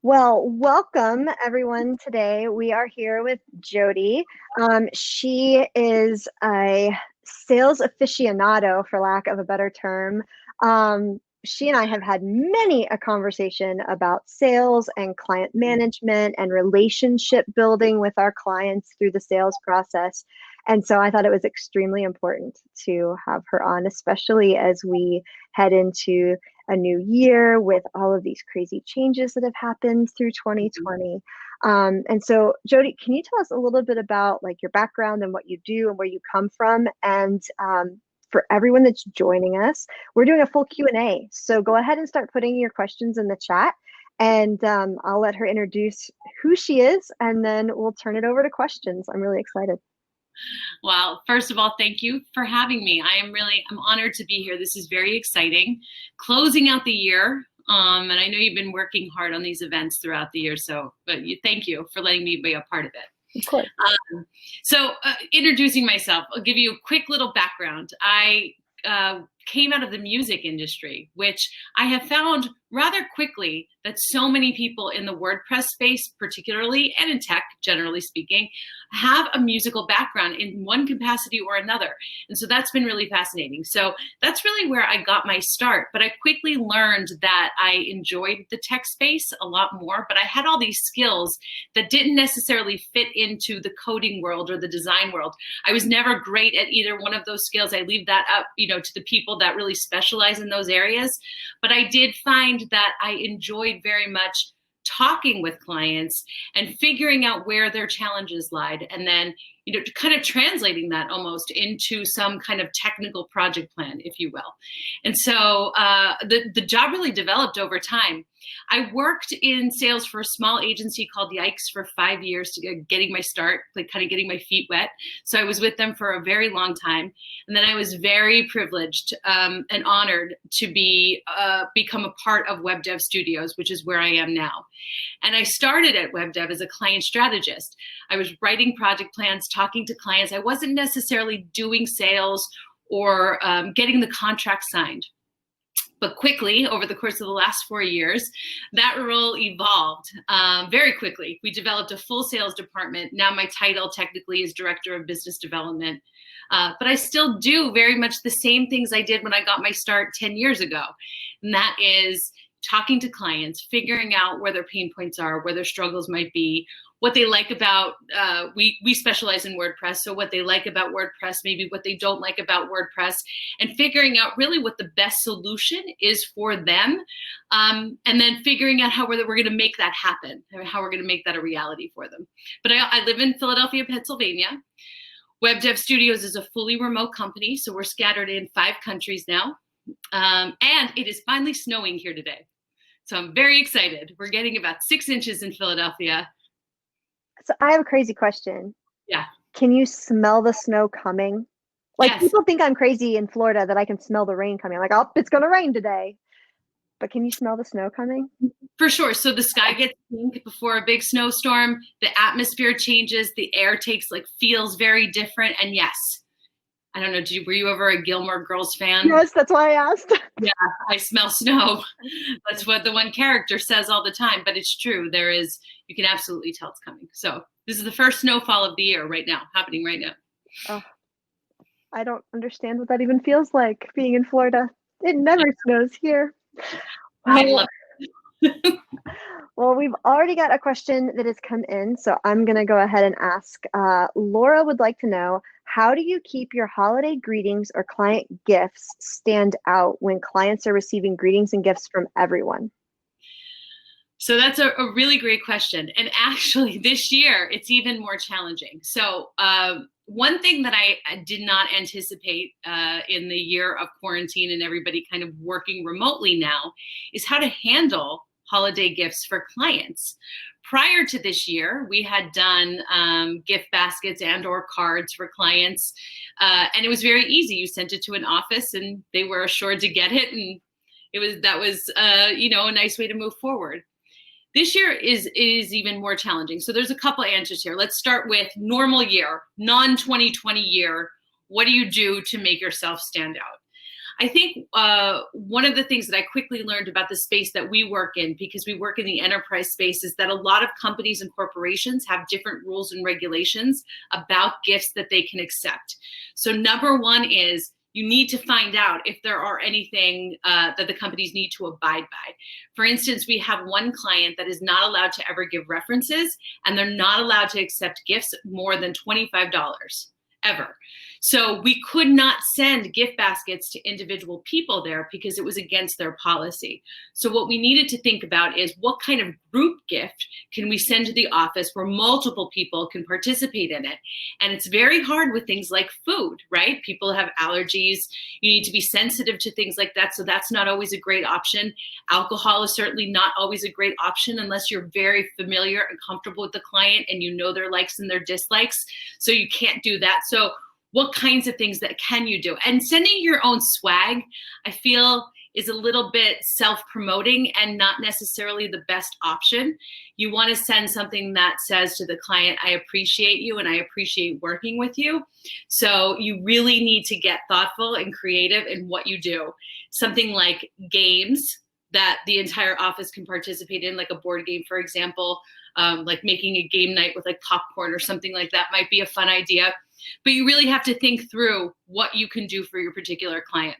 Well, welcome everyone. Today we are here with Jodie. She is a sales aficionado, for lack of a better term. She and I have had many a conversation about sales and client management and relationship building with our clients through the sales process. And so I thought it was extremely important to have her on, especially as we head into a new year with all of these crazy changes that have happened through 2020. And so, Jodie, can you tell us a little bit about like your background and what you do and where you come from? And for everyone that's joining us, we're doing a full Q&A. So go ahead and start putting your questions in the chat, and I'll let her introduce who she is, and then we'll turn it over to questions. I'm really excited. Well, first of all, thank you for having me. I'm honored to be here. This is very exciting. Closing out the year, and I know you've been working hard on these events throughout the year, thank you for letting me be a part of it. Of course. Introducing myself, I'll give you a quick little background. I came out of the music industry, which I have found rather quickly that so many people in the WordPress space, particularly, and in tech, generally speaking, have a musical background in one capacity or another. And so that's been really fascinating. So that's really where I got my start. But I quickly learned that I enjoyed the tech space a lot more, but I had all these skills that didn't necessarily fit into the coding world or the design world. I was never great at either one of those skills. I leave that up, to the people that really specialize in those areas. But I did find that I enjoyed very much talking with clients and figuring out where their challenges lied, and then kind of translating that almost into some kind of technical project plan, if you will. And so the job really developed over time. I worked in sales for a small agency called Yikes for 5 years to getting my start, like kind of getting my feet wet. So I was with them for a very long time. And then I was very privileged and honored to become a part of Web Dev Studios, which is where I am now. And I started at Web Dev as a client strategist. I was writing project plans, talking to clients. I wasn't necessarily doing sales or getting the contract signed. But quickly, over the course of the last 4 years, that role evolved very quickly. We developed a full sales department. Now my title technically is Director of Business Development. But I still do very much the same things I did when I got my start 10 years ago. And that is talking to clients, figuring out where their pain points are, where their struggles might be, what they like about, we specialize in WordPress, so what they like about WordPress, maybe what they don't like about WordPress, and figuring out really what the best solution is for them, and then figuring out how we're going to make that happen, how we're going to make that a reality for them. But I live in Philadelphia, Pennsylvania. Web Dev Studios is a fully remote company, so we're scattered in 5 countries now, and it is finally snowing here today. So I'm very excited. We're getting about 6 inches in Philadelphia. So I have a crazy question. Yeah. Can you smell the snow coming? Like, yes. People think I'm crazy in Florida that I can smell the rain coming. Like, oh, it's going to rain today. But can you smell the snow coming? For sure. So the sky gets pink before a big snowstorm. The atmosphere changes. The air feels very different. And yes, I don't know. Were you ever a Gilmore Girls fan? Yes, that's why I asked. Yeah, I smell snow. That's what the one character says all the time. But it's true. You can absolutely tell it's coming. So this is the first snowfall of the year right now, happening right now. Oh, I don't understand what that even feels like, being in Florida. It never snows here. I love it. Well, we've already got a question that has come in, so I'm going to go ahead and ask. Laura would like to know, how do you keep your holiday greetings or client gifts stand out when clients are receiving greetings and gifts from everyone? So that's a really great question. And actually, this year, it's even more challenging. So one thing that I did not anticipate in the year of quarantine and everybody kind of working remotely now is how to handle holiday gifts for clients. Prior to this year, we had done gift baskets and or cards for clients. And it was very easy. You sent it to an office and they were assured to get it. And that was a nice way to move forward. This year is even more challenging. So there's a couple answers here. Let's start with normal year, non-2020 year. What do you do to make yourself stand out? I think one of the things that I quickly learned about the space that we work in, because we work in the enterprise space, is that a lot of companies and corporations have different rules and regulations about gifts that they can accept. So number one is you need to find out if there are anything that the companies need to abide by. For instance, we have one client that is not allowed to ever give references, and they're not allowed to accept gifts more than $25 ever. So we could not send gift baskets to individual people there because it was against their policy. So what we needed to think about is what kind of group gift can we send to the office where multiple people can participate in it? And it's very hard with things like food, right? People have allergies. You need to be sensitive to things like that. So that's not always a great option. Alcohol is certainly not always a great option unless you're very familiar and comfortable with the client and you know their likes and their dislikes. So you can't do that. So what kinds of things that can you do? And sending your own swag, I feel, is a little bit self-promoting and not necessarily the best option. You want to send something that says to the client, I appreciate you and I appreciate working with you. So you really need to get thoughtful and creative in what you do. Something like games that the entire office can participate in, like a board game, for example, like making a game night with like popcorn or something like that might be a fun idea. But you really have to think through what you can do for your particular client.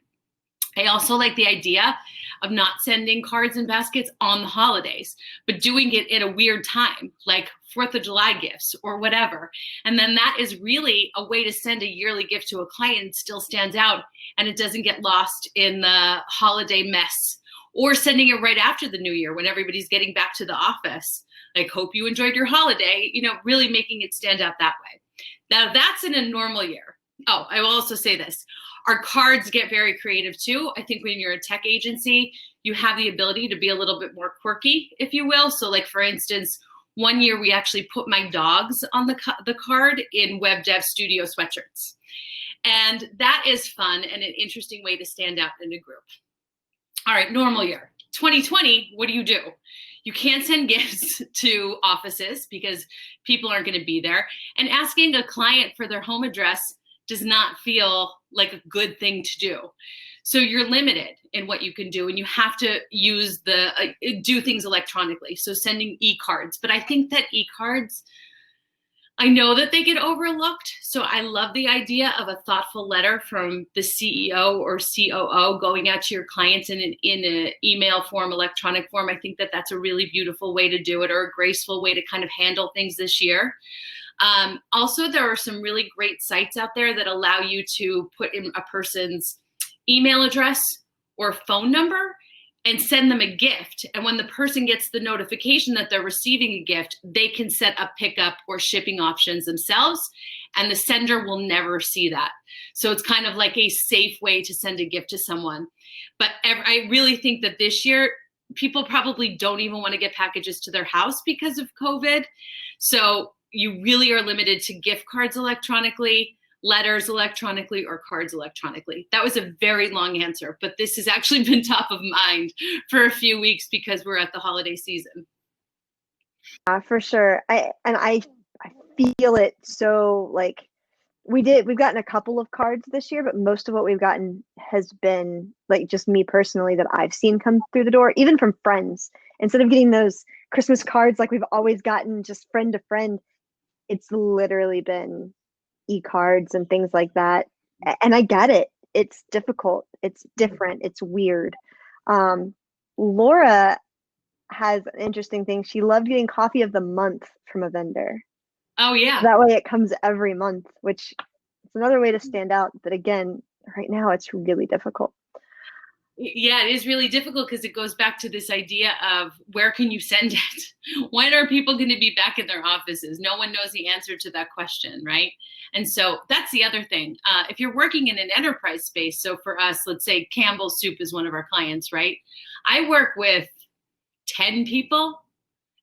I also like the idea of not sending cards and baskets on the holidays, but doing it at a weird time, like 4th of July gifts or whatever. And then that is really a way to send a yearly gift to a client and still stands out and it doesn't get lost in the holiday mess. Or sending it right after the new year when everybody's getting back to the office. Like, hope you enjoyed your holiday, really making it stand out that way. Now that's in a normal year. Oh, I will also say this. Our cards get very creative too. I think when you're a tech agency, you have the ability to be a little bit more quirky, if you will. So like, for instance, one year we actually put my dogs on the card in Web Dev Studio sweatshirts. And that is fun and an interesting way to stand out in a group. All right, normal year. 2020, what do? You can't send gifts to offices because people aren't going to be there. And asking a client for their home address does not feel like a good thing to do. So you're limited in what you can do, and you have to use do things electronically. So sending e-cards. But I think that e-cards, I know that they get overlooked. So I love the idea of a thoughtful letter from the CEO or COO going out to your clients in an email form, electronic form. I think that that's a really beautiful way to do it, or a graceful way to kind of handle things this year. Also, there are some really great sites out there that allow you to put in a person's email address or phone number and send them a gift. And when the person gets the notification that they're receiving a gift, they can set up pickup or shipping options themselves, and the sender will never see that. So it's kind of like a safe way to send a gift to someone. But I really think that this year, people probably don't even want to get packages to their house because of COVID. So you really are limited to gift cards electronically, letters electronically, or cards electronically. That was a very long answer, but this has actually been top of mind for a few weeks because we're at the holiday season. For sure. I feel it. So like we've gotten a couple of cards this year, but most of what we've gotten has been like just me personally that I've seen come through the door, even from friends. Instead of getting those Christmas cards like we've always gotten just friend to friend, it's literally been e-cards and things like that. And I get it. It's difficult. It's different. It's weird. Laura has an interesting thing. She loved getting coffee of the month from a vendor. Oh, yeah. That way it comes every month, which is another way to stand out. But again, right now it's really difficult. Yeah, it is really difficult because it goes back to this idea of where can you send it? When are people going to be back in their offices? No one knows the answer to that question, right? And so that's the other thing. If you're working in an enterprise space, so for us, let's say Campbell's Soup is one of our clients, right? I work with 10 people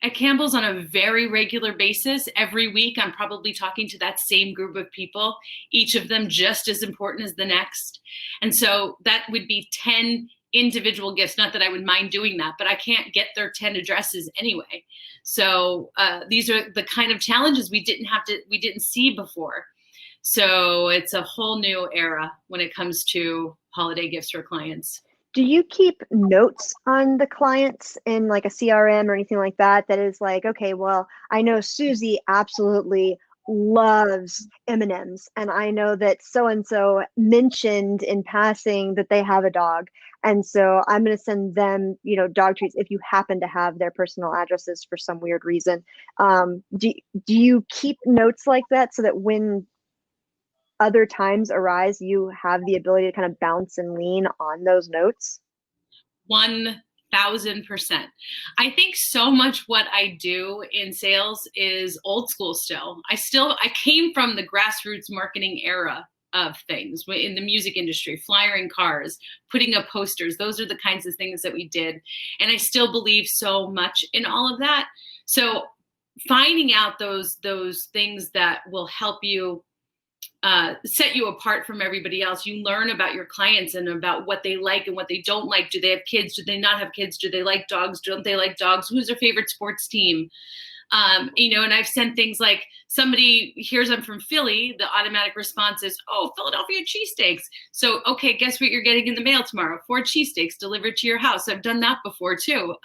at Campbell's on a very regular basis. Every week, I'm probably talking to that same group of people, each of them just as important as the next. And so that would be 10 individual gifts. Not that I would mind doing that, but I can't get their 10 addresses anyway. So these are the kind of challenges we didn't see before. So it's a whole new era when it comes to holiday gifts for clients. Do you keep notes on the clients in like a CRM or anything like that? That is like, okay, well, I know Susie absolutely loves M&Ms, and I know that so and so mentioned in passing that they have a dog, and so I'm going to send them, dog treats if you happen to have their personal addresses for some weird reason. Do you keep notes like that so that when other times arise, you have the ability to kind of bounce and lean on those notes? 1000%. I think so much what I do in sales is old school still. I came from the grassroots marketing era of things in the music industry, flyering cars, putting up posters. Those are the kinds of things that we did. And I still believe so much in all of that. So finding out those things that will help you set you apart from everybody else. You learn about your clients and about what they like and what they don't like. Do they have kids? Do they not have kids? Do they like dogs? Don't they like dogs? Who's their favorite sports team? And I've sent things like somebody hears I'm from Philly, the automatic response is, oh, Philadelphia cheesesteaks. So, okay, guess what you're getting in the mail tomorrow? 4 cheesesteaks delivered to your house. I've done that before too.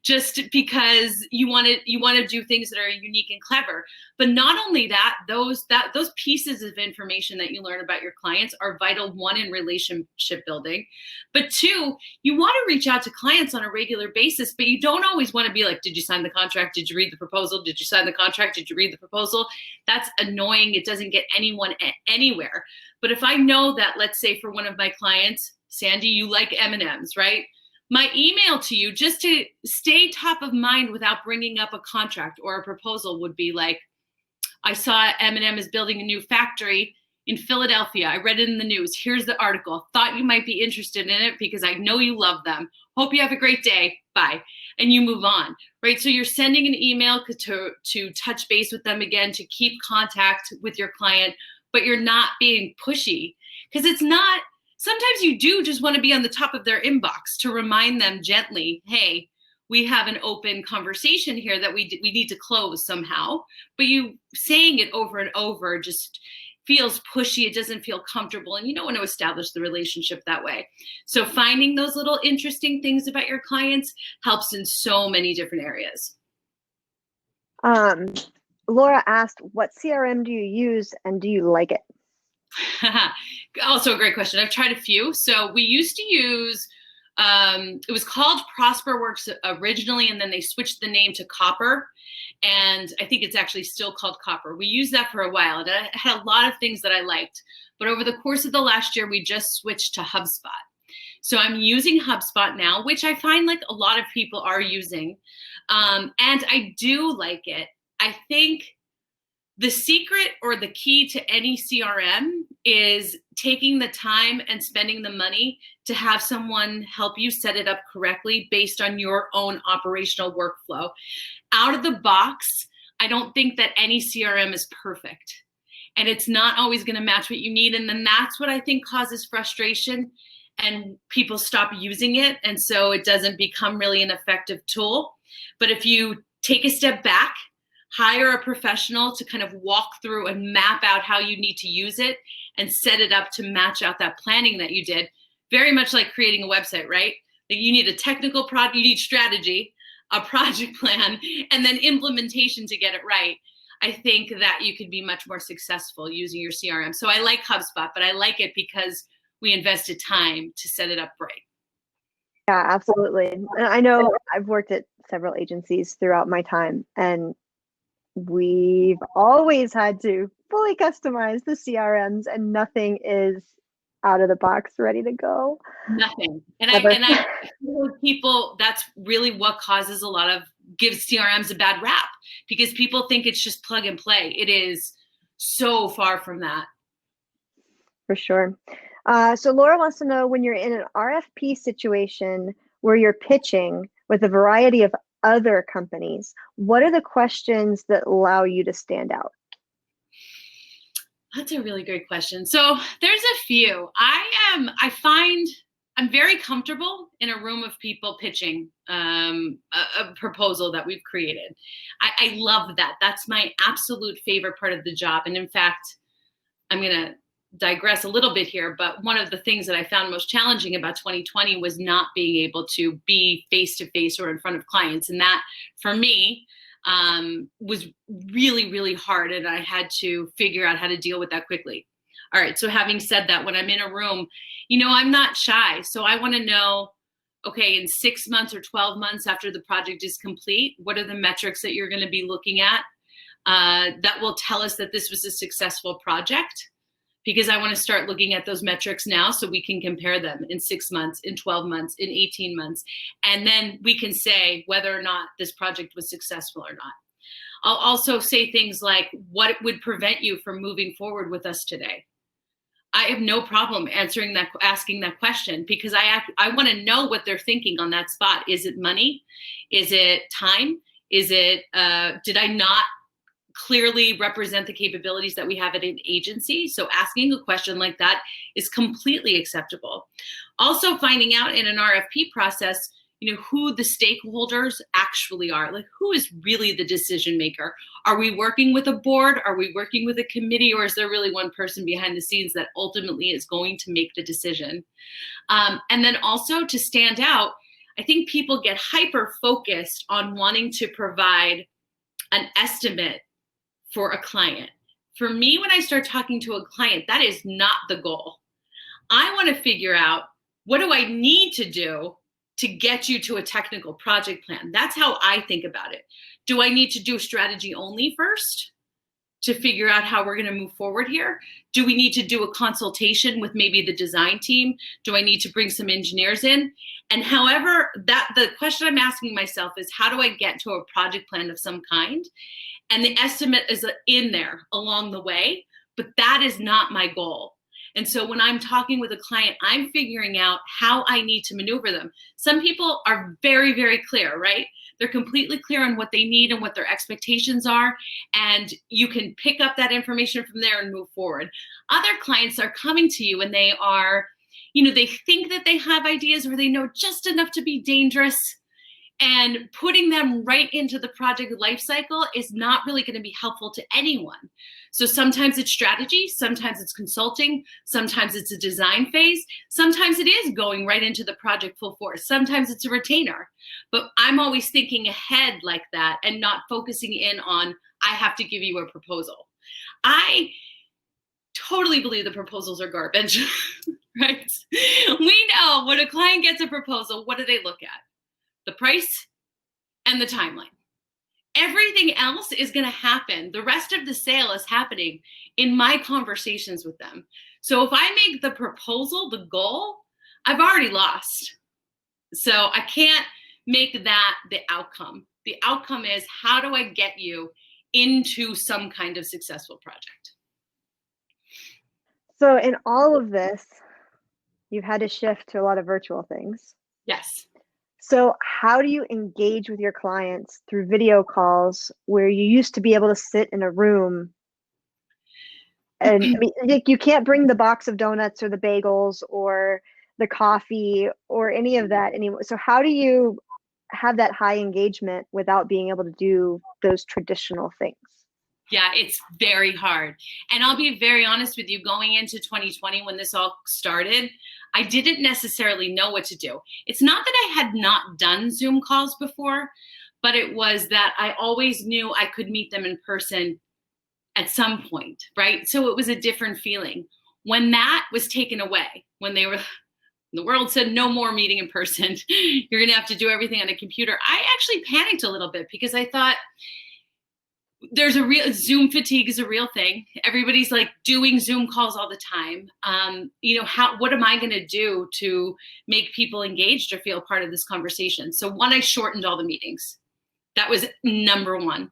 Just because you want to do things that are unique and clever. But not only that, those pieces of information that you learn about your clients are vital, one, in relationship building, but two, you want to reach out to clients on a regular basis, but you don't always want to be like, did you sign the contract? Did you read the proposal? Did you sign the contract? Did you read the proposal? That's annoying. It doesn't get anyone anywhere. But if I know that, let's say for one of my clients, Sandy, you like M&Ms, right? My email to you, just to stay top of mind without bringing up a contract or a proposal, would be like, I saw M&M is building a new factory in Philadelphia. I read it in the news. Here's the article. Thought you might be interested in it because I know you love them. Hope you have a great day. Bye. And you move on, right? So you're sending an email to touch base with them again, to keep contact with your client, but you're not being pushy, because it's not, sometimes you do just want to be on the top of their inbox to remind them gently, hey, we have an open conversation here that we need to close somehow. But you saying it over and over just feels pushy. It doesn't feel comfortable, and you don't want to establish the relationship that way. So finding those little interesting things about your clients helps in so many different areas. Laura asked, what CRM do you use and do you like it? Also a great question. I've tried a few. So we used to use, it was called ProsperWorks originally, and then they switched the name to Copper. And I think it's actually still called Copper. We used that for a while, and it had a lot of things that I liked. But over the course of the last year, we just switched to HubSpot. So I'm using HubSpot now, which I find like a lot of people are using. And I do like it. I think the secret or the key to any CRM is taking the time and spending the money to have someone help you set it up correctly based on your own operational workflow. Out of the box, I don't think that any CRM is perfect, and it's not always going to match what you need. And then that's what I think causes frustration, and people stop using it. And so it doesn't become really an effective tool. But if you take a step back, hire a professional to kind of walk through and map out how you need to use it and set it up to match out that planning that you did. Very much like creating a website, right? Like you need a technical product, you need strategy, a project plan, and then implementation to get it right. I think that you could be much more successful using your CRM. So I like HubSpot, but I like it because we invested time to set it up right. Yeah, absolutely. And I know I've worked at several agencies throughout my time, and we've always had to fully customize the CRMs, and nothing is out of the box ready to go. Nothing. And I feel people, that's really what causes gives CRMs a bad rap, because people think it's just plug and play. It is so far from that. For sure. So Laura wants to know, when you're in an RFP situation where you're pitching with a variety of other companies, what are the questions that allow you to stand out? That's a really great question. So there's a few. I find I'm very comfortable in a room of people pitching a proposal that we've created. I love that. That's my absolute favorite part of the job. And in fact, I'm going to digress a little bit here, but one of the things that I found most challenging about 2020 was not being able to be face-to-face or in front of clients. And that, for me, was really, really hard. And I had to figure out how to deal with that quickly. All right, so having said that, when I'm in a room, I'm not shy. So I want to know, okay, in 6 months or 12 months after the project is complete, what are the metrics that you're going to be looking at that will tell us that this was a successful project? Because I want to start looking at those metrics now so we can compare them in 6 months, in 12 months, in 18 months. And then we can say whether or not this project was successful or not. I'll also say things like, what would prevent you from moving forward with us today? I have no problem asking that question, because I want to know what they're thinking on that spot. Is it money? Is it time? Is it, did I not clearly represent the capabilities that we have at an agency? So asking a question like that is completely acceptable. Also finding out in an RFP process, who the stakeholders actually are. Like, who is really the decision maker? Are we working with a board? Are we working with a committee? Or is there really one person behind the scenes that ultimately is going to make the decision? And then also, to stand out, I think people get hyper focused on wanting to provide an estimate for a client. For me, when I start talking to a client, that is not the goal. I want to figure out, what do I need to do to get you to a technical project plan? That's how I think about it. Do I need to do strategy only first to figure out how we're going to move forward here? Do we need to do a consultation with maybe the design team? Do I need to bring some engineers in? And however, the question I'm asking myself is, how do I get to a project plan of some kind? And the estimate is in there along the way, but that is not my goal. And so when I'm talking with a client, I'm figuring out how I need to maneuver them. Some people are very, very clear, right? They're completely clear on what they need and what their expectations are. And you can pick up that information from there and move forward. Other clients are coming to you and they are, they think that they have ideas, or they know just enough to be dangerous. And putting them right into the project lifecycle is not really going to be helpful to anyone. So sometimes it's strategy, sometimes it's consulting, sometimes it's a design phase, sometimes it is going right into the project full force, sometimes it's a retainer. But I'm always thinking ahead like that and not focusing in on, I have to give you a proposal. I totally believe the proposals are garbage, right? We know when a client gets a proposal, what do they look at? The price and the timeline. Everything else is going to happen. The rest of the sale is happening in my conversations with them. So if I make the proposal the goal, I've already lost. So I can't make that the outcome. The outcome is, how do I get you into some kind of successful project? So in all of this, you've had to shift to a lot of virtual things. Yes. So how do you engage with your clients through video calls, where you used to be able to sit in a room? And I mean, like, you can't bring the box of donuts or the bagels or the coffee or any of that anymore. So how do you have that high engagement without being able to do those traditional things? Yeah, it's very hard. And I'll be very honest with you, going into 2020, when this all started, I didn't necessarily know what to do. It's not that I had not done Zoom calls before, but it was that I always knew I could meet them in person at some point, right? So it was a different feeling. When that was taken away, when the world said no more meeting in person, you're going to have to do everything on a computer, I actually panicked a little bit, because I thought, there's a real Zoom fatigue is a real thing. Everybody's like doing Zoom calls all the time. What am I going to do to make people engaged or feel part of this conversation? So one, I shortened all the meetings. That was number one.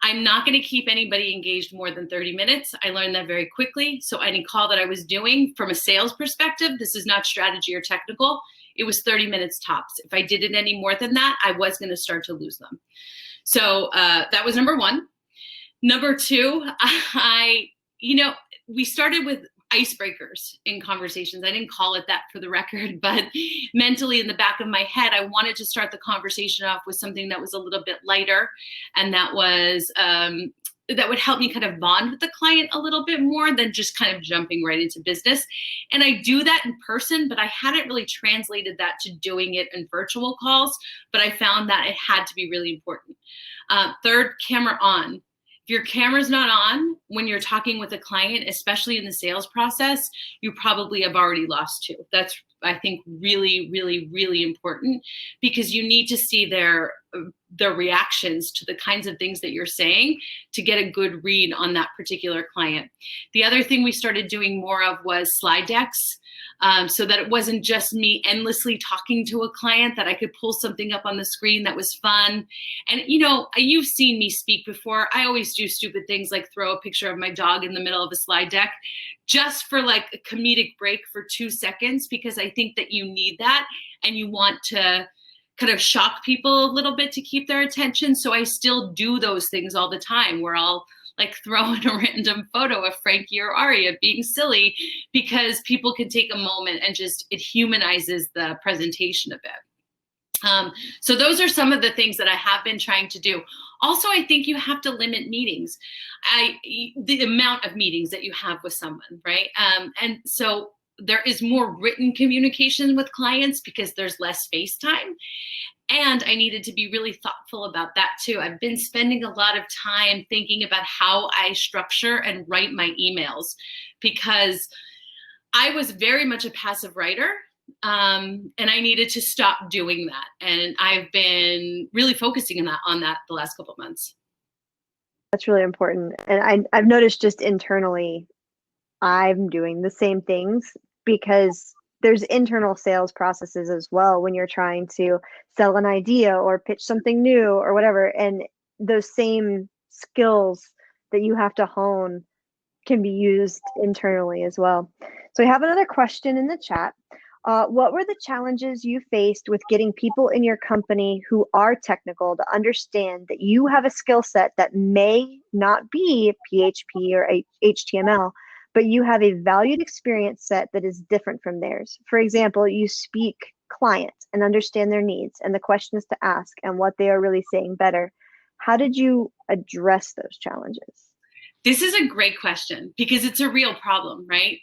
I'm not going to keep anybody engaged more than 30 minutes. I learned that very quickly. So any call that I was doing from a sales perspective, this is not strategy or technical, it was 30 minutes tops. If I did it any more than that, I was going to start to lose them. So that was number one. Number two, we started with icebreakers in conversations. I didn't call it that for the record, but mentally in the back of my head, I wanted to start the conversation off with something that was a little bit lighter. And that was, that would help me kind of bond with the client a little bit more than just kind of jumping right into business. And I do that in person, but I hadn't really translated that to doing it in virtual calls, but I found that it had to be really important. Third, camera on. If your camera's not on when you're talking with a client, especially in the sales process, you probably have already lost two. That's, I think, really, really, really important, because you need to see their reactions to the kinds of things that you're saying to get a good read on that particular client. The other thing we started doing more of was slide decks, so that it wasn't just me endlessly talking to a client, that I could pull something up on the screen that was fun. And, you know, you've seen me speak before. I always do stupid things like throw a picture of my dog in the middle of a slide deck just for like a comedic break for 2 seconds, because I think that you need that and you want to kind of shock people a little bit to keep their attention. So I still do those things all the time, where I'll like throw in a random photo of Frankie or Aria being silly, because people can take a moment and just, it humanizes the presentation a bit. So those are some of the things that I have been trying to do. Also, I think you have to limit meetings, the amount of meetings that you have with someone, right? And so there is more written communication with clients because there's less face time. And I needed to be really thoughtful about that too. I've been spending a lot of time thinking about how I structure and write my emails, because I was very much a passive writer. And I needed to stop doing that. And I've been really focusing on that the last couple of months. That's really important. And I've noticed just internally, I'm doing the same things, because there's internal sales processes as well when you're trying to sell an idea or pitch something new or whatever. And those same skills that you have to hone can be used internally as well. So we have another question in the chat. What were the challenges you faced with getting people in your company who are technical to understand that you have a skill set that may not be PHP or HTML, but you have a valued experience set that is different from theirs? For example, you speak client and understand their needs and the questions to ask and what they are really saying better. How did you address those challenges? This is a great question, because it's a real problem, right?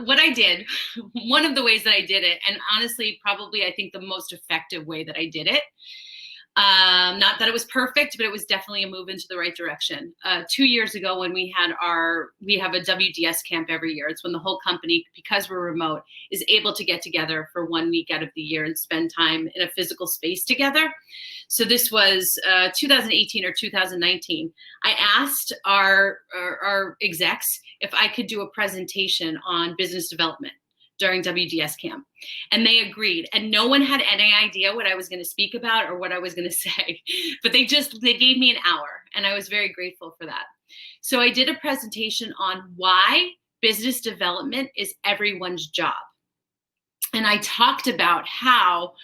What I did, one of the ways that I did it, and honestly, probably I think the most effective way that I did it, not that it was perfect, but it was definitely a move into the right direction. 2 years ago, when we have a WDS camp every year. It's when the whole company, because we're remote, is able to get together for 1 week out of the year and spend time in a physical space together. So this was 2018 or 2019. I asked our execs if I could do a presentation on business development during WDS camp. And they agreed. And no one had any idea what I was going to speak about or what I was going to say. But they gave me an hour, and I was very grateful for that. So I did a presentation on why business development is everyone's job. And I talked about how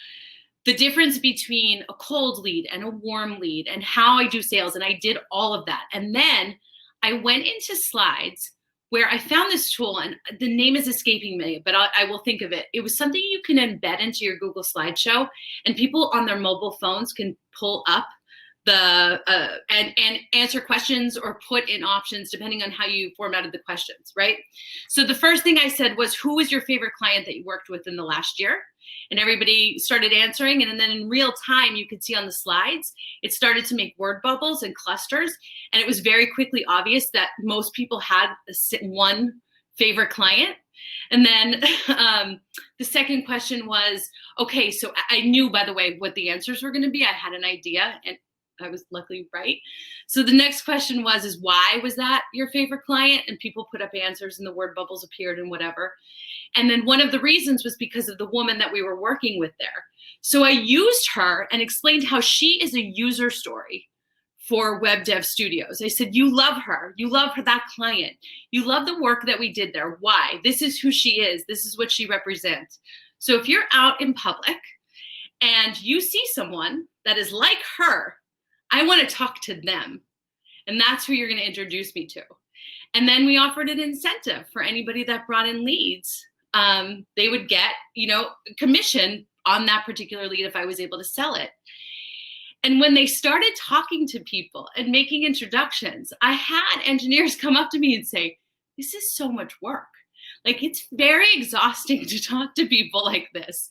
the difference between a cold lead and a warm lead and how I do sales. And I did all of that. And then I went into slides where I found this tool, and the name is escaping me, but I will think of it. It was something you can embed into your Google slideshow, and people on their mobile phones can pull up and answer questions or put in options depending on how you formatted the questions, right? So the first thing I said was, who was your favorite client that you worked with in the last year? And everybody started answering. And then in real time, you could see on the slides, it started to make word bubbles and clusters. And it was very quickly obvious that most people had one favorite client. And then the second question was, okay, so I knew, by the way, what the answers were going to be. I had an idea, and I was luckily right. So the next question was why was that your favorite client? And people put up answers, and the word bubbles appeared and whatever. And then one of the reasons was because of the woman that we were working with there. So I used her and explained how she is a user story for Web Dev Studios. I said, you love her. You love her, that client. You love the work that we did there. Why? This is who she is. This is what she represents. So if you're out in public and you see someone that is like her, I want to talk to them. And that's who you're going to introduce me to. And then we offered an incentive for anybody that brought in leads. They would get, commission on that particular lead if I was able to sell it. And when they started talking to people and making introductions, I had engineers come up to me and say, this is so much work. Like, it's very exhausting to talk to people like this.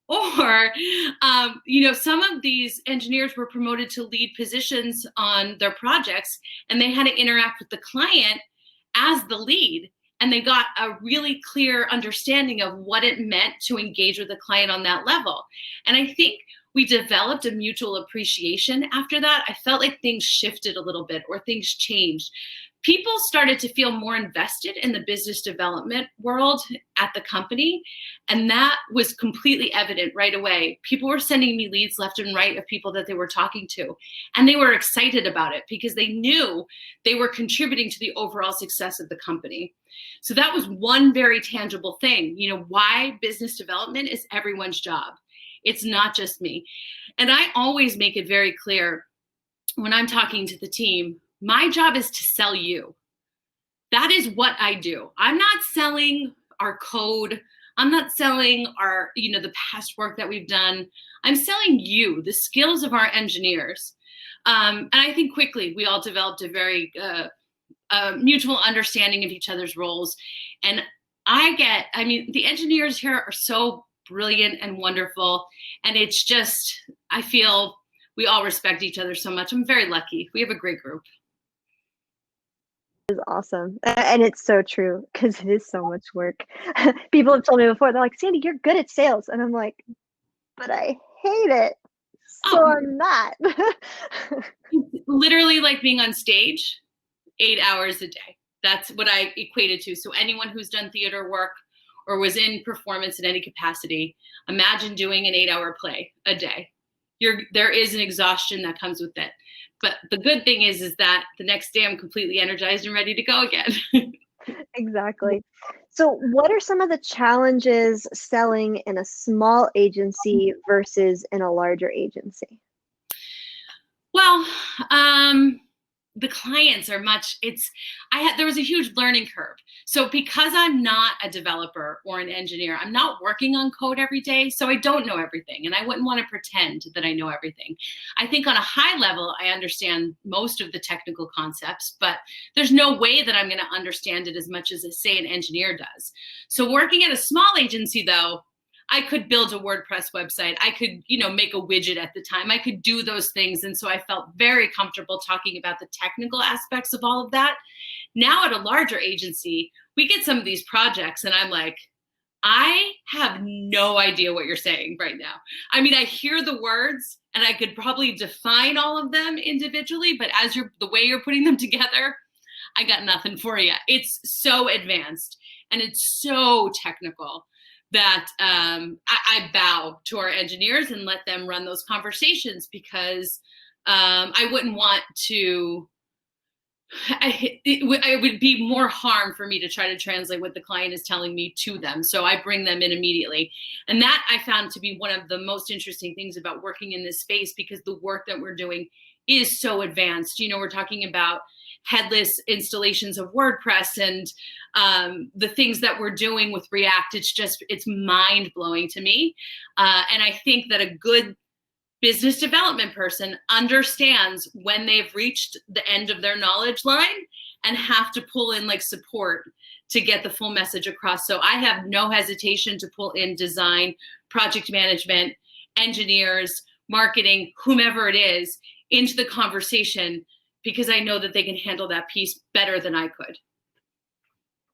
Or, some of these engineers were promoted to lead positions on their projects, and they had to interact with the client as the lead. And they got a really clear understanding of what it meant to engage with the client on that level. And I think we developed a mutual appreciation after that. I felt like things shifted a little bit, or things changed. People started to feel more invested in the business development world at the company. And that was completely evident right away. People were sending me leads left and right of people that they were talking to. And they were excited about it because they knew they were contributing to the overall success of the company. So that was one very tangible thing. Why business development is everyone's job. It's not just me. And I always make it very clear when I'm talking to the team, my job is to sell you. That is what I do. I'm not selling our code. I'm not selling our, the past work that we've done. I'm selling you, the skills of our engineers. And I think quickly we all developed a very mutual understanding of each other's roles. And the engineers here are so brilliant and wonderful. And it's just, I feel we all respect each other so much. I'm very lucky. We have a great group. Is awesome. And it's so true because it is so much work. People have told me before, they're like, Sandy, you're good at sales. And I'm like, but I hate it. So I'm not. Literally like being on stage 8 hours a day. That's what I equated to. So anyone who's done theater work or was in performance in any capacity, imagine doing an 8-hour play a day. There is an exhaustion that comes with it. But the good thing is that the next day I'm completely energized and ready to go again. Exactly. So what are some of the challenges selling in a small agency versus in a larger agency? Well, the clients are there was a huge learning curve. So because I'm not a developer or an engineer, I'm not working on code every day. So I don't know everything, and I wouldn't want to pretend that I know everything. I think on a high level, I understand most of the technical concepts, but there's no way that I'm going to understand it as much as, say, an engineer does. So working at a small agency, though, I could build a WordPress website. I could, make a widget at the time. I could do those things. And so I felt very comfortable talking about the technical aspects of all of that. Now at a larger agency, we get some of these projects and I'm like, I have no idea what you're saying right now. I hear the words and I could probably define all of them individually, but the way you're putting them together, I got nothing for you. It's so advanced and it's so technical that I bow to our engineers and let them run those conversations because I wouldn't want to, it would be more harm for me to try to translate what the client is telling me to them. So I bring them in immediately. And that I found to be one of the most interesting things about working in this space because the work that we're doing is so advanced. We're talking about headless installations of WordPress and the things that we're doing with React. It's mind blowing to me. And I think that a good business development person understands when they've reached the end of their knowledge line and have to pull in like support to get the full message across. So I have no hesitation to pull in design, project management, engineers, marketing, whomever it is, into the conversation because I know that they can handle that piece better than I could.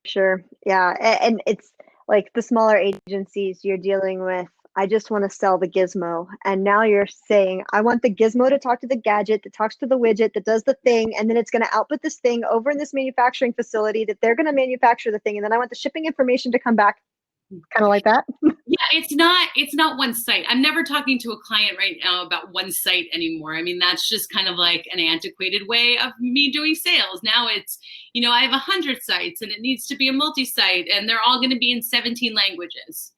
Sure. Yeah. And it's like the smaller agencies you're dealing with, I just want to sell the gizmo. And now you're saying, I want the gizmo to talk to the gadget that talks to the widget that does the thing. And then it's going to output this thing over in this manufacturing facility that they're going to manufacture the thing. And then I want the shipping information to come back kind of like that. Yeah, it's not one site. I'm never talking to a client right now about one site anymore. That's just kind of like an antiquated way of me doing sales. Now it's, I have 100 sites and it needs to be a multi-site and they're all going to be in 17 languages.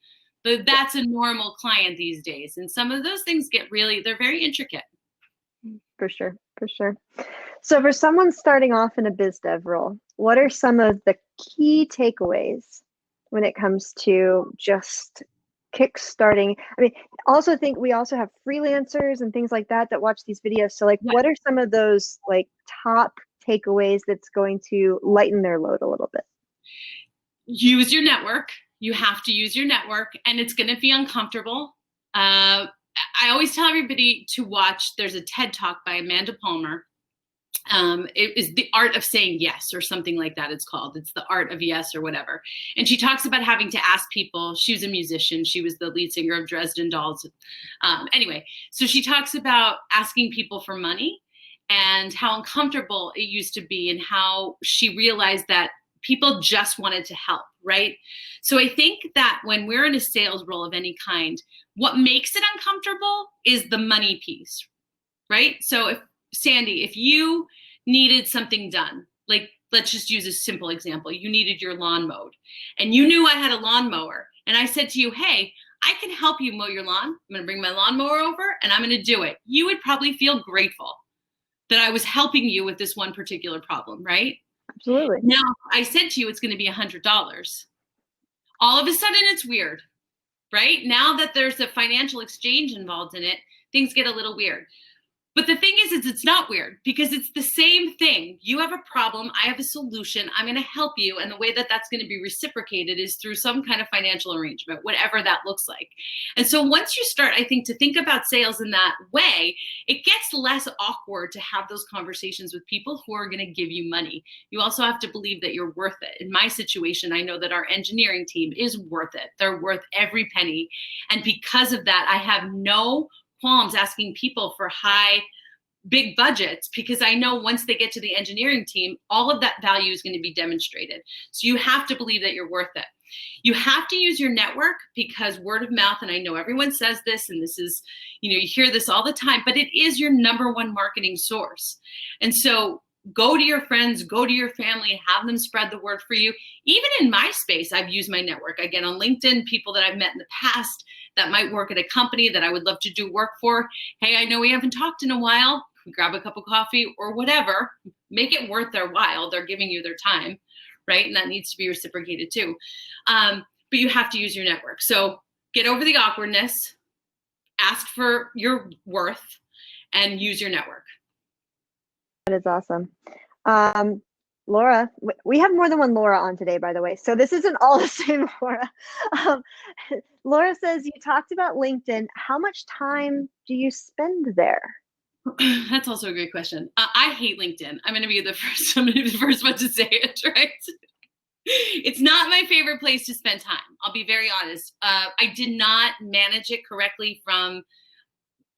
But that's a normal client these days. And some of those things they're very intricate. For sure. For sure. So for someone starting off in a biz dev role, what are some of the key takeaways when it comes to just kickstarting? I mean, also think we also have freelancers and things like that watch these videos. So like, Yeah. what are some of those like top takeaways that's going to lighten their load a little bit? Use your network. You have to use your network, and it's going to be uncomfortable. I always tell everybody to watch. There's a TED Talk by Amanda Palmer. It is the art of saying yes, or something like that. It's called. It's the art of yes, or whatever. And she talks about having to ask people. She was a musician. She was the lead singer of Dresden Dolls. Anyway, so she talks about asking people for money and how uncomfortable it used to be, and how she realized that people just wanted to help, right? So I think that when we're in a sales role of any kind, what makes it uncomfortable is the money piece, right? So if Sandy, if you needed something done, like let's just use a simple example, you needed your lawn mowed, and you knew I had a lawnmower, and I said to you, hey, I can help you mow your lawn. I'm going to bring my lawnmower over and I'm going to do it. You would probably feel grateful that I was helping you with this one particular problem, right? Absolutely. Now, I said to you it's going to be $100. All of a sudden, it's weird, right? Now that there's a financial exchange involved in it, things get a little weird. But the thing is it's not weird, because it's the same thing. You have a problem, I have a solution, I'm going to help you. And the way that that's going to be reciprocated is through some kind of financial arrangement, whatever that looks like. And so once you start, I think, to think about sales in that way, it gets less awkward to have those conversations with people who are going to give you money. You also have to believe that you're worth it. In my situation, I know that our engineering team is worth it. They're worth every penny. And because of that, I have no qualms asking people for big budgets, because I know once they get to the engineering team, all of that value is going to be demonstrated. So you have to believe that you're worth it. You have to use your network, because word of mouth, and I know everyone says this, and this is, you hear this all the time, but it is your number one marketing source. And so go to your friends, go to your family, have them spread the word for you. Even in my space, I've used my network. I get on LinkedIn, people that I've met in the past that might work at a company that I would love to do work for. Hey, I know we haven't talked in a while. Grab a cup of coffee or whatever. Make it worth their while. They're giving you their time, right? And that needs to be reciprocated too. But you have to use your network. So get over the awkwardness, ask for your worth, and use your network. That is awesome. Laura, we have more than one Laura on today, by the way. So this isn't all the same Laura. Laura says, you talked about LinkedIn. How much time do you spend there? That's also a great question. I hate LinkedIn. I'm going to be the first one to say it, right? It's not my favorite place to spend time. I'll be very honest. I did not manage it correctly from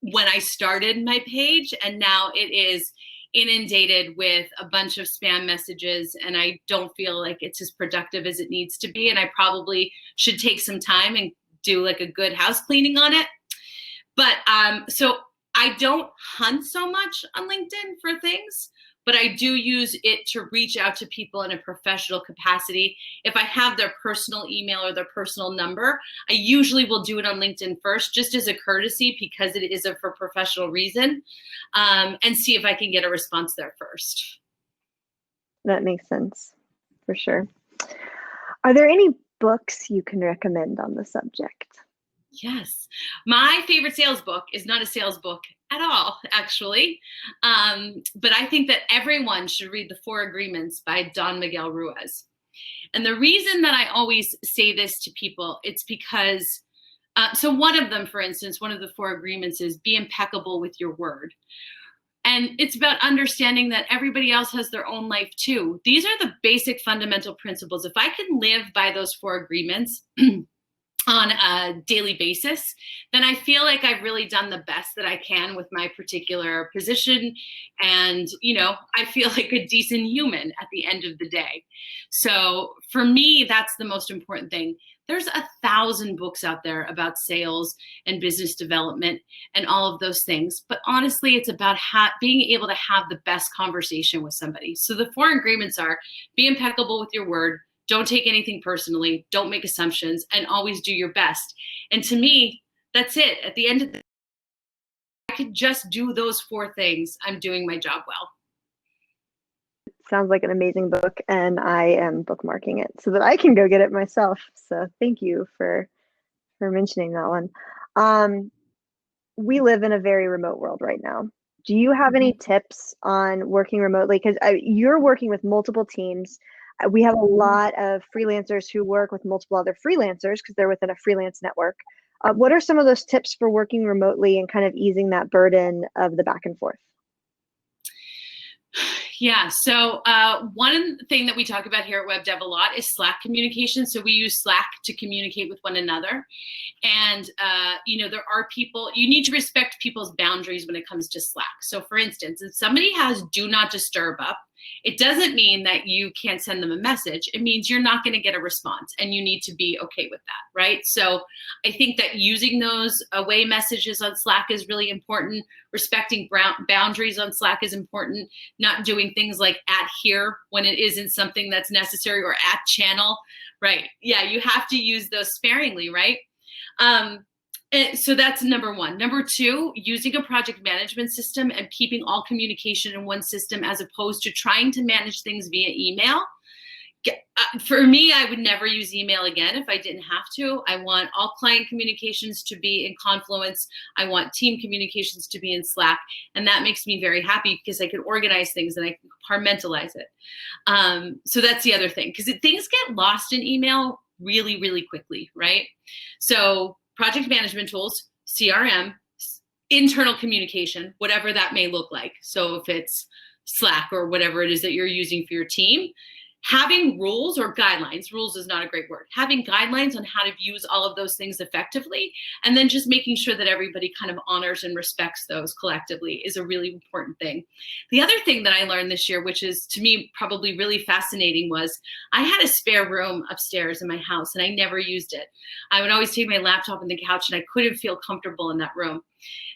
when I started my page, and now it is inundated with a bunch of spam messages, and I don't feel like it's as productive as it needs to be. And I probably should take some time and do like a good house cleaning on it. But so I don't hunt so much on LinkedIn for things, but I do use it to reach out to people in a professional capacity. If I have their personal email or their personal number, I usually will do it on LinkedIn first, just as a courtesy, because it is for professional reason, and see if I can get a response there first. That makes sense, for sure. Are there any books you can recommend on the subject? Yes. My favorite sales book is not a sales book at all, actually. But I think that everyone should read The 4 Agreements by Don Miguel Ruiz. And the reason that I always say this to people, it's because, so one of them, for instance, one of the 4 agreements is be impeccable with your word. And it's about understanding that everybody else has their own life too. These are the basic fundamental principles. If I can live by those 4 agreements, on a daily basis, then I feel like I've really done the best that I can with my particular position. And, I feel like a decent human at the end of the day. So for me, that's the most important thing. There's 1,000 books out there about sales and business development and all of those things. But honestly, it's about being able to have the best conversation with somebody. So the 4 agreements are: be impeccable with your word, don't take anything personally, don't make assumptions, and always do your best. And to me, that's it. At the end of the day, I could just do those 4 things, I'm doing my job well. Sounds like an amazing book, and I am bookmarking it so that I can go get it myself. So thank you for for mentioning that one. Um, we live in a very remote world right now. Do you have any tips on working remotely? Because you're working with multiple teams. We have a lot of freelancers who work with multiple other freelancers because they're within a freelance network. What are some of those tips for working remotely and kind of easing that burden of the back and forth? Yeah, so one thing that we talk about here at Web Dev a lot is Slack communication. So we use Slack to communicate with one another. And, there are people, you need to respect people's boundaries when it comes to Slack. So for instance, if somebody has do not disturb up, it doesn't mean that you can't send them a message. It means you're not going to get a response, and you need to be okay with that, right? So I think that using those away messages on Slack is really important. Respecting boundaries on Slack is important. Not doing things like at here when it isn't something that's necessary, or at channel, right? Yeah, you have to use those sparingly, right? And so that's number one. Number two, using a project management system and keeping all communication in one system as opposed to trying to manage things via email. For me, I would never use email again if I didn't have to. I want all client communications to be in Confluence. I want team communications to be in Slack. And that makes me very happy because I can organize things and I can compartmentalize it. So that's the other thing, because things get lost in email really, really quickly, right? So project management tools, CRM, internal communication, whatever that may look like. So if it's Slack or whatever it is that you're using for your team, having rules or guidelines, rules is not a great word, having guidelines on how to use all of those things effectively, and then just making sure that everybody kind of honors and respects those collectively is a really important thing. The other thing that I learned this year, which is to me probably really fascinating, was I had a spare room upstairs in my house and I never used it. I would always take my laptop on the couch and I couldn't feel comfortable in that room.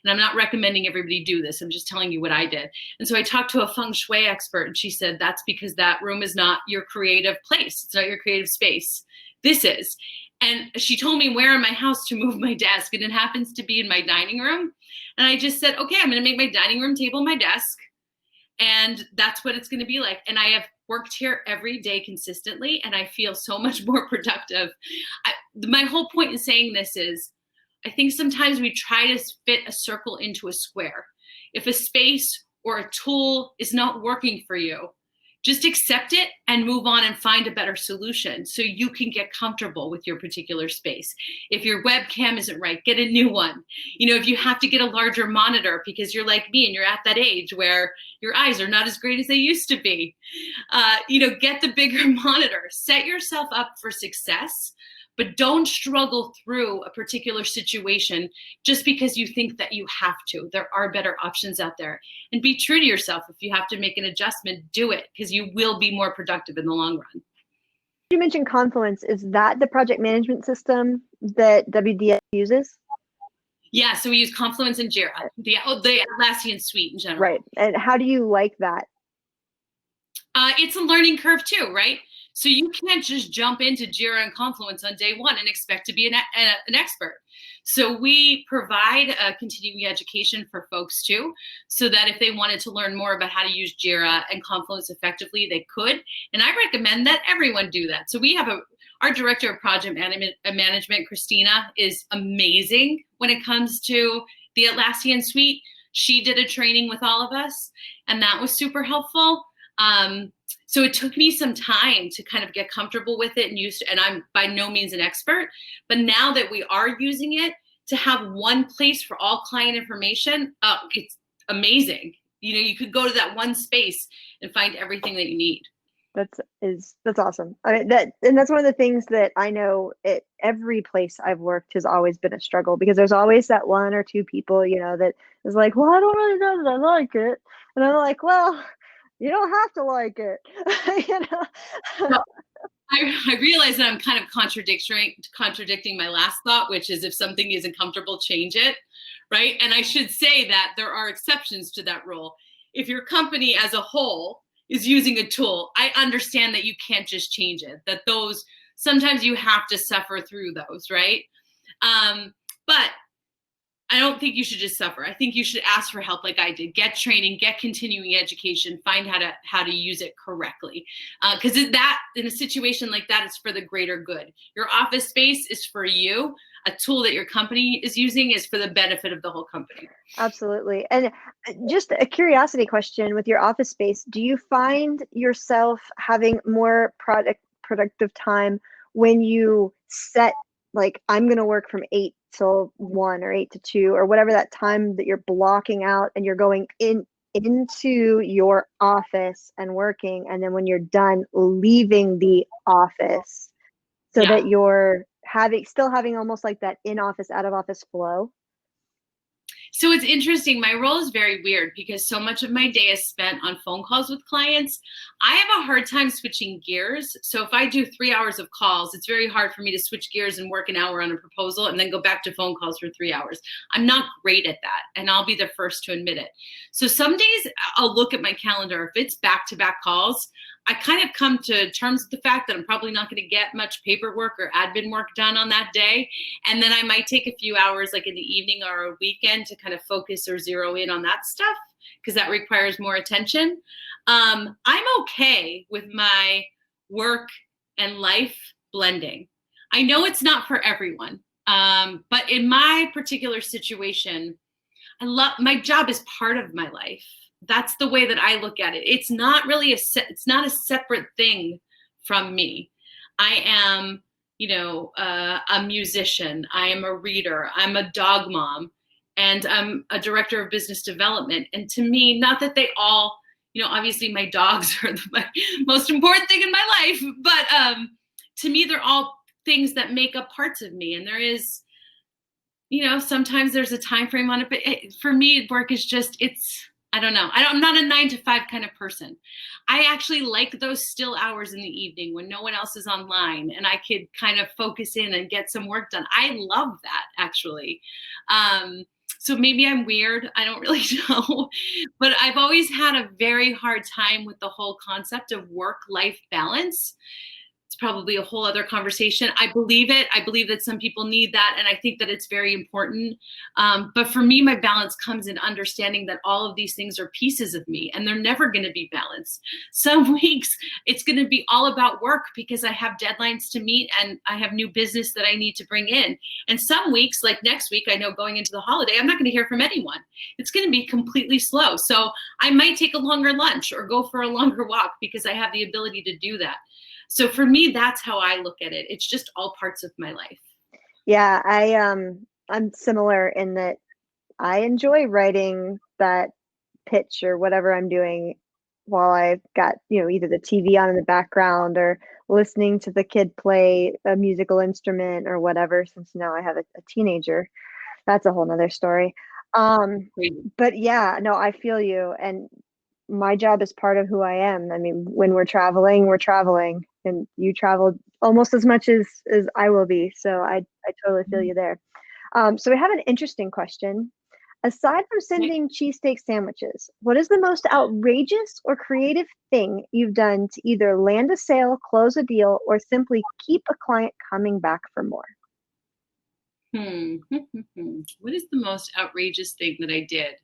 And I'm not recommending everybody do this. I'm just telling you what I did. And so I talked to a feng shui expert, and she said, that's because that room is not your creative place. It's not your creative space. This is. And she told me where in my house to move my desk, and it happens to be in my dining room. And I just said, okay, I'm going to make my dining room table my desk. And that's what it's going to be like. And I have worked here every day consistently, and I feel so much more productive. My whole point in saying this is, I think sometimes we try to fit a circle into a square. If a space or a tool is not working for you, just accept it and move on and find a better solution so you can get comfortable with your particular space. If your webcam isn't right, get a new one. If you have to get a larger monitor because you're like me and you're at that age where your eyes are not as great as they used to be, get the bigger monitor. Set yourself up for success. But don't struggle through a particular situation just because you think that you have to. There are better options out there. And be true to yourself. If you have to make an adjustment, do it, because you will be more productive in the long run. You mentioned Confluence. Is that the project management system that WDS uses? Yeah, so we use Confluence and Jira, the Atlassian suite in general. Right. And how do you like that? It's a learning curve too, right? So you can't just jump into Jira and Confluence on day one and expect to be an expert. So we provide a continuing education for folks too, so that if they wanted to learn more about how to use Jira and Confluence effectively, they could. And I recommend that everyone do that. So we have our director of project management, Christina, is amazing when it comes to the Atlassian suite. She did a training with all of us, and that was super helpful. So it took me some time to kind of get comfortable with it and I'm by no means an expert, but now that we are using it, to have one place for all client information, it's amazing. You could go to that one space and find everything that you need. That's awesome. That's one of the things that I know at every place I've worked has always been a struggle, because there's always that one or two people, that is like, well, I don't really know that I like it. And I'm like, well, you don't have to like it. Well, I realize that I'm kind of contradicting my last thought, which is if something isn't comfortable, change it, right? And I should say that there are exceptions to that rule. If your company as a whole is using a tool, I understand that you can't just change it, that those, sometimes you have to suffer through those, right? But I don't think you should just suffer. I think you should ask for help like I did. Get training, get continuing education, find how to use it correctly. Because that in a situation like that, it's for the greater good. Your office space is for you. A tool that your company is using is for the benefit of the whole company. Absolutely. And just a curiosity question with your office space, do you find yourself having more productive time when you set, like, I'm going to work from 8 till 1 or 8 to 2 or whatever that time that you're blocking out, and you're going into your office and working, and then when you're done, leaving the office, so Yeah. that you're still having almost like that in-office, out-of-office flow? So it's interesting. My role is very weird because so much of my day is spent on phone calls with clients. I have a hard time switching gears. So if I do 3 hours of calls, it's very hard for me to switch gears and work an hour on a proposal and then go back to phone calls for 3 hours. I'm not great at that, and I'll be the first to admit it. So some days I'll look at my calendar. If it's back-to-back calls, I kind of come to terms with the fact that I'm probably not going to get much paperwork or admin work done on that day. And then I might take a few hours like in the evening or a weekend to kind of focus or zero in on that stuff because that requires more attention. I'm okay with my work and life blending. I know it's not for everyone, but in my particular situation, my job is part of my life. That's the way that I look at it. It's not really it's not a separate thing from me. I am, a musician. I am a reader. I'm a dog mom, and I'm a director of business development. And to me, not that they all, obviously my dogs are the most important thing in my life, but to me, they're all things that make up parts of me. And there is, sometimes there's a time frame on it, but for me, work is just, I don't know. I'm not a 9 to 5 kind of person. I actually like those still hours in the evening when no one else is online and I could kind of focus in and get some work done. I love that, actually. So maybe I'm weird. I don't really know. But I've always had a very hard time with the whole concept of work-life balance. It's probably a whole other conversation. I believe it. I believe that some people need that, and I think that it's very important. But for me, my balance comes in understanding that all of these things are pieces of me, and they're never going to be balanced. Some weeks, it's going to be all about work because I have deadlines to meet, and I have new business that I need to bring in. And some weeks, like next week, I know going into the holiday, I'm not going to hear from anyone. It's going to be completely slow. So I might take a longer lunch or go for a longer walk because I have the ability to do that. So for me, that's how I look at it. It's just all parts of my life. Yeah, I'm similar in that I enjoy writing that pitch or whatever I'm doing while I've got, either the TV on in the background or listening to the kid play a musical instrument or whatever, since now I have a teenager. That's a whole nother story. But yeah, no, I feel you. And my job is part of who I am. I mean, when we're traveling, and you travel almost as much as I will be. So I totally feel you there. So we have an interesting question. Aside from sending cheesesteak sandwiches, what is the most outrageous or creative thing you've done to either land a sale, close a deal, or simply keep a client coming back for more? What is the most outrageous thing that I did?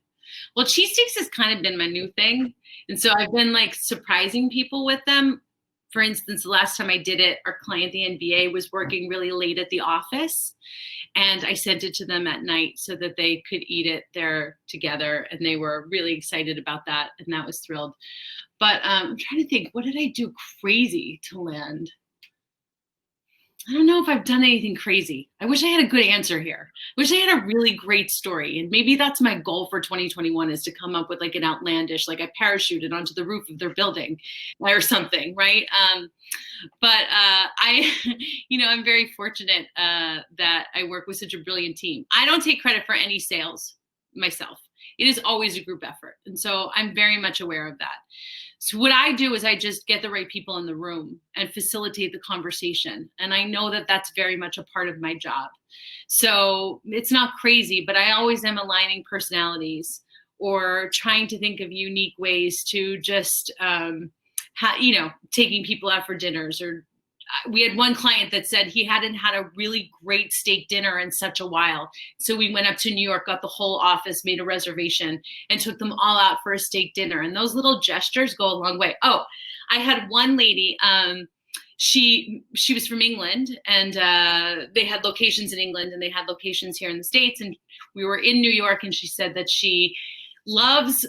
Well, cheesesteaks has kind of been my new thing. And so I've been like surprising people with them. For instance, the last time I did it, our client, the NBA, was working really late at the office. And I sent it to them at night so that they could eat it there together. And they were really excited about that. And that was thrilled. But I'm trying to think, what did I do crazy to land? I don't know if I've done anything crazy. I wish I had a good answer here. I wish I had a really great story. And maybe that's my goal for 2021 is to come up with like an outlandish, like I parachuted onto the roof of their building or something, right? But I'm very fortunate that I work with such a brilliant team. I don't take credit for any sales myself. It is always a group effort. And so I'm very much aware of that. So what I do is I just get the right people in the room and facilitate the conversation. And I know that that's very much a part of my job. So it's not crazy, but I always am aligning personalities or trying to think of unique ways to just, taking people out for dinners or we had one client that said he hadn't had a really great steak dinner in such a while. So we went up to New York, got the whole office, made a reservation, and took them all out for a steak dinner. And those little gestures go a long way. Oh, I had one lady, she was from England, and they had locations in England and they had locations here in the States. And we were in New York, and she said that she loves,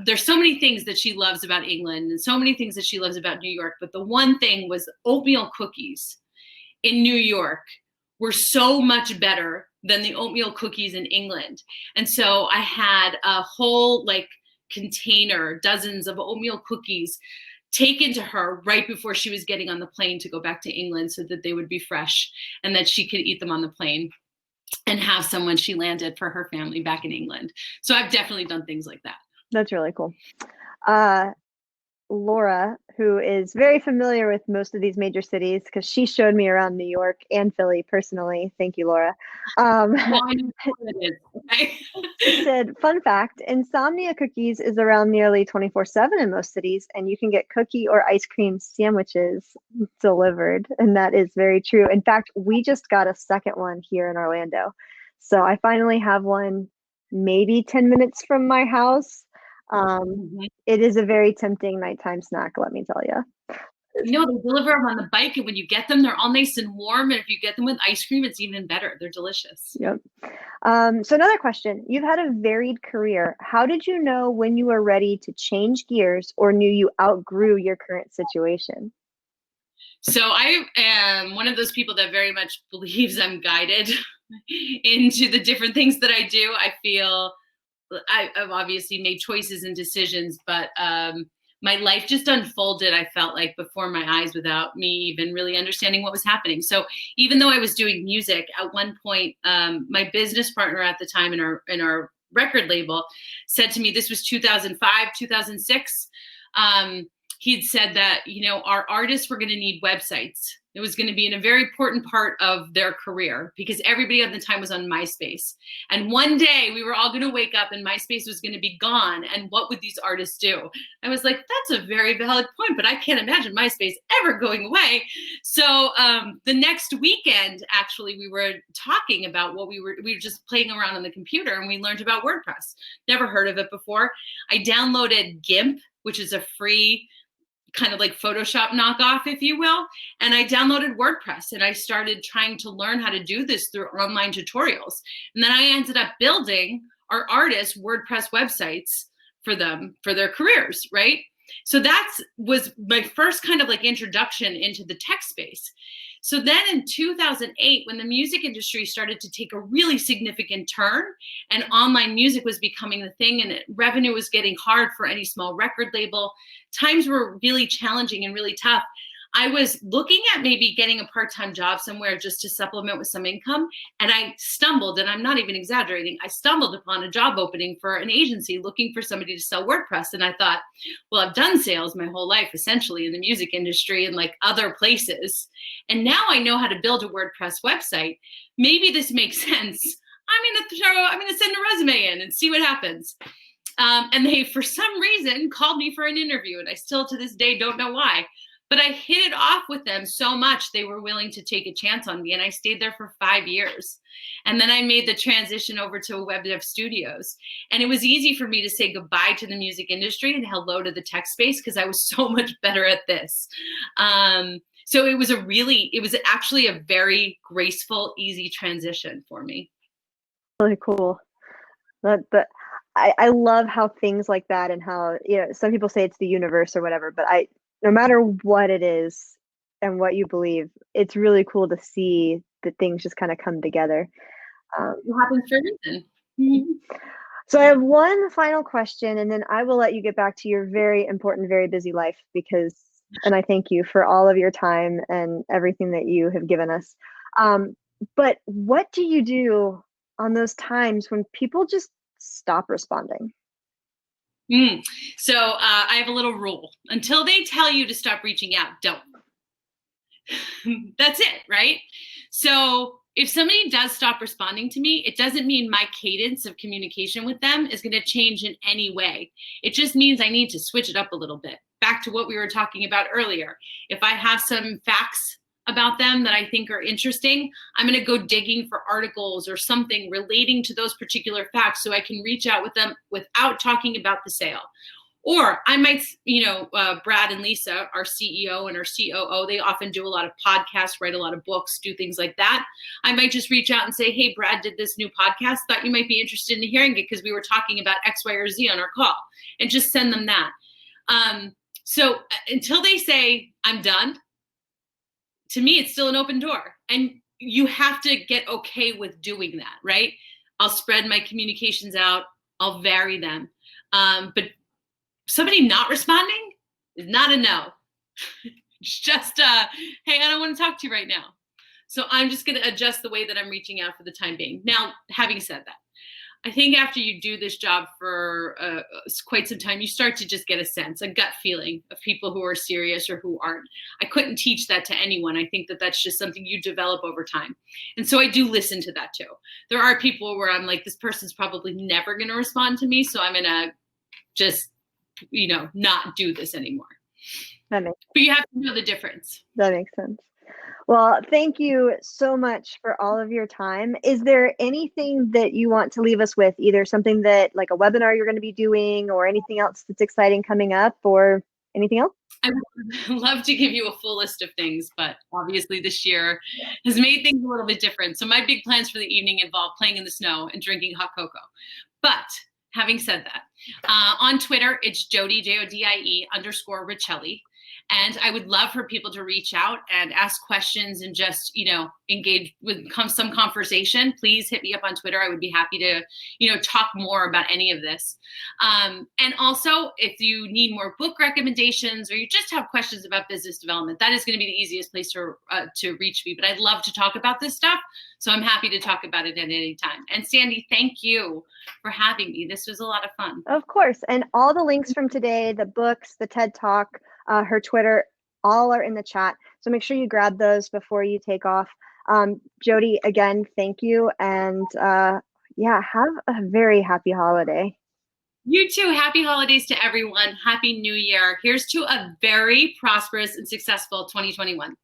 there's so many things that she loves about England and so many things that she loves about New York, but the one thing was oatmeal cookies in New York were so much better than the oatmeal cookies in England. And so I had a whole like container, dozens of oatmeal cookies taken to her right before she was getting on the plane to go back to England so that they would be fresh and that she could eat them on the plane and have some when she landed for her family back in England. So I've definitely done things like that. That's really cool. Laura, who is very familiar with most of these major cities because she showed me around New York and Philly personally. Thank you, Laura. She said, fun fact, insomnia cookies is around nearly 24/7 in most cities, and you can get cookie or ice cream sandwiches delivered. And that is very true. In fact, we just got a second one here in Orlando. So I finally have one maybe 10 minutes from my house. It is a very tempting nighttime snack, let me tell you. No, they deliver them on the bike, and when you get them, they're all nice and warm. And if you get them with ice cream, it's even better. They're delicious. Yep. So another question. You've had a varied career. How did you know when you were ready to change gears or knew you outgrew your current situation? So I am one of those people that very much believes I'm guided into the different things that I do. I feel I've obviously made choices and decisions, but my life just unfolded, I felt like, before my eyes without me even really understanding what was happening. So even though I was doing music, at one point, my business partner at the time in our record label said to me, this was 2005, 2006, he'd said that, our artists were going to need websites. It was going to be a very important part of their career because everybody at the time was on MySpace. And one day we were all going to wake up and MySpace was going to be gone. And what would these artists do? I was like, that's a very valid point, but I can't imagine MySpace ever going away. So the next weekend, actually, we were talking about we were just playing around on the computer, and we learned about WordPress. Never heard of it before. I downloaded GIMP, which is a free kind of like Photoshop knockoff, if you will. And I downloaded WordPress and I started trying to learn how to do this through online tutorials. And then I ended up building our artists WordPress websites for them, for their careers, right? So that was my first kind of like introduction into the tech space. So then in 2008, when the music industry started to take a really significant turn and online music was becoming the thing and revenue was getting hard for any small record label, times were really challenging and really tough. I was looking at maybe getting a part-time job somewhere just to supplement with some income. And I stumbled, and I'm not even exaggerating, I stumbled upon a job opening for an agency looking for somebody to sell WordPress. And I thought, well, I've done sales my whole life, essentially in the music industry and like other places. And now I know how to build a WordPress website. Maybe this makes sense. I'm going to send a resume in and see what happens. And they, for some reason, called me for an interview. And I still to this day don't know why. But I hit it off with them so much, they were willing to take a chance on me. And I stayed there for 5 years. And then I made the transition over to Web Dev Studios. And it was easy for me to say goodbye to the music industry and hello to the tech space because I was so much better at this. So it was actually a very graceful, easy transition for me. Really cool. But I love how things like that and how, some people say it's the universe or whatever, but no matter what it is and what you believe, it's really cool to see that things just kind of come together. It happens for a reason. Mm-hmm. So I have one final question, and then I will let you get back to your very important, very busy life and I thank you for all of your time and everything that you have given us. But what do you do on those times when people just stop responding? So I have a little rule. Until they tell you to stop reaching out, don't. That's it, right? So if somebody does stop responding to me, it doesn't mean my cadence of communication with them is going to change in any way. It just means I need to switch it up a little bit. Back to what we were talking about earlier. If I have some facts about them that I think are interesting, I'm going to go digging for articles or something relating to those particular facts so I can reach out with them without talking about the sale. Or I might, Brad and Lisa, our CEO and our COO, they often do a lot of podcasts, write a lot of books, do things like that. I might just reach out and say, hey, Brad did this new podcast. Thought you might be interested in hearing it because we were talking about X, Y, or Z on our call, and just send them that. So until they say I'm done, to me, it's still an open door. And you have to get okay with doing that, right? I'll spread my communications out. I'll vary them. But somebody not responding is not a no. It's just, hey, I don't want to talk to you right now. So I'm just going to adjust the way that I'm reaching out for the time being. Now, having said that, I think after you do this job for quite some time, you start to just get a sense, a gut feeling of people who are serious or who aren't. I couldn't teach that to anyone. I think that that's just something you develop over time. And so I do listen to that too. There are people where I'm like, this person's probably never going to respond to me, so I'm going to just, not do this anymore. But you have to know the difference. That makes sense. Well, thank you so much for all of your time. Is there anything that you want to leave us with, either something that, like a webinar you're going to be doing, or anything else that's exciting coming up, or anything else? I would love to give you a full list of things, but obviously this year has made things a little bit different. So my big plans for the evening involve playing in the snow and drinking hot cocoa. But having said that, on Twitter, it's Jodie, Jodie _Riccelli. And I would love for people to reach out and ask questions and just, engage with some conversation. Please hit me up on Twitter. I would be happy to, talk more about any of this. And also, if you need more book recommendations or you just have questions about business development, that is going to be the easiest place to reach me. But I'd love to talk about this stuff. So I'm happy to talk about it at any time. And Sandy, thank you for having me. This was a lot of fun. Of course. And all the links from today, the books, the TED Talk, her Twitter, all are in the chat. So make sure you grab those before you take off. Jodie, again, thank you. And have a very happy holiday. You too. Happy holidays to everyone. Happy New Year. Here's to a very prosperous and successful 2021.